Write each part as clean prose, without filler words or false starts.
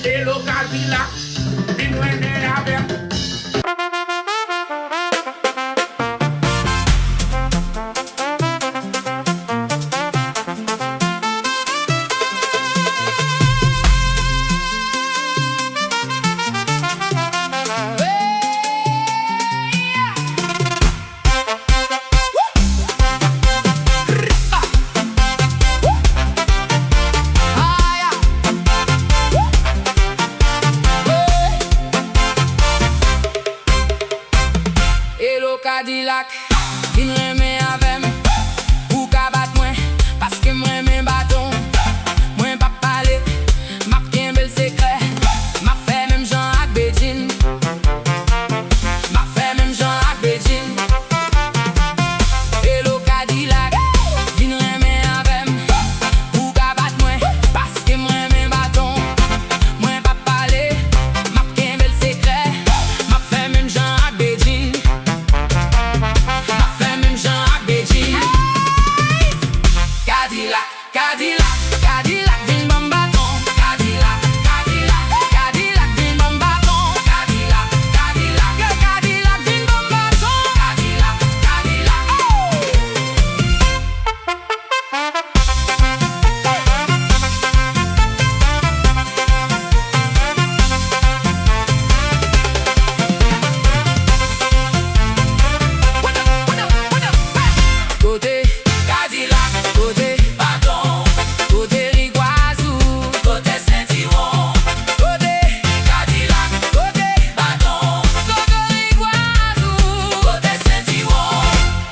Hello Kadilak, vin reme avem. Kadilak, vin reme avem. Ou ka bat mwen, paske mwen men baton. Mwen pa pale, map ken bel sekre. Map fe menm jan ak Beijing. Map fe menm jan ak Beijing. Hello Kadilak, vin reme avem. Ou ka bat mwen, paske mwen men baton. Mwen pa pale, map ken bel sekre. Map fe menm jan ak Beijing. Kadilak, Kadilak, Kadilak, vin ban baton. Kadilak, Kadilak, Kadilak, vin ban baton. Kadilak, Kadilak, Kadilak, vin ban baton. Kadilak, Kadilak, Côté Kadilak, côté Baton, côté Riguazou, côté Saint-Iron. Côté Kadilak, côté Baton, côté Riguazou, côté Saint-Iron.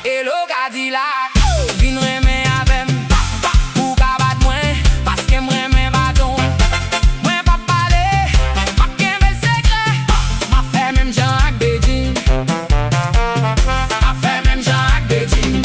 Hello Kadilak, vin reme avem. Ou ka bat mwen, paske mwen men baton. Mwen pa pale, pa ken bel sekre. Ma fe menm jan ak Beijing. Ma fe menm jan ak Beijing.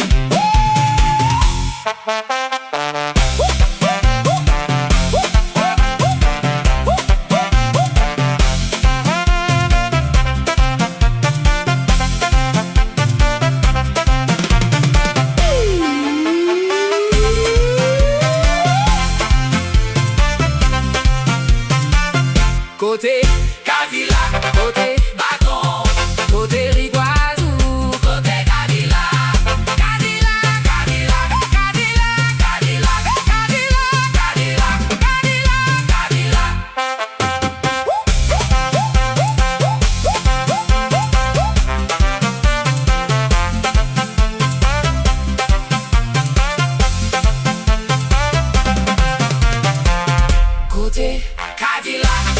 Côté Kadilak, côté Baton, côté Riguazou, côté Kadilak. Kadilak, Kadilak, Kadilak, Kadilak, Kadilak, Kadilak, Kadilak, Kadilak. Côté Kadilak.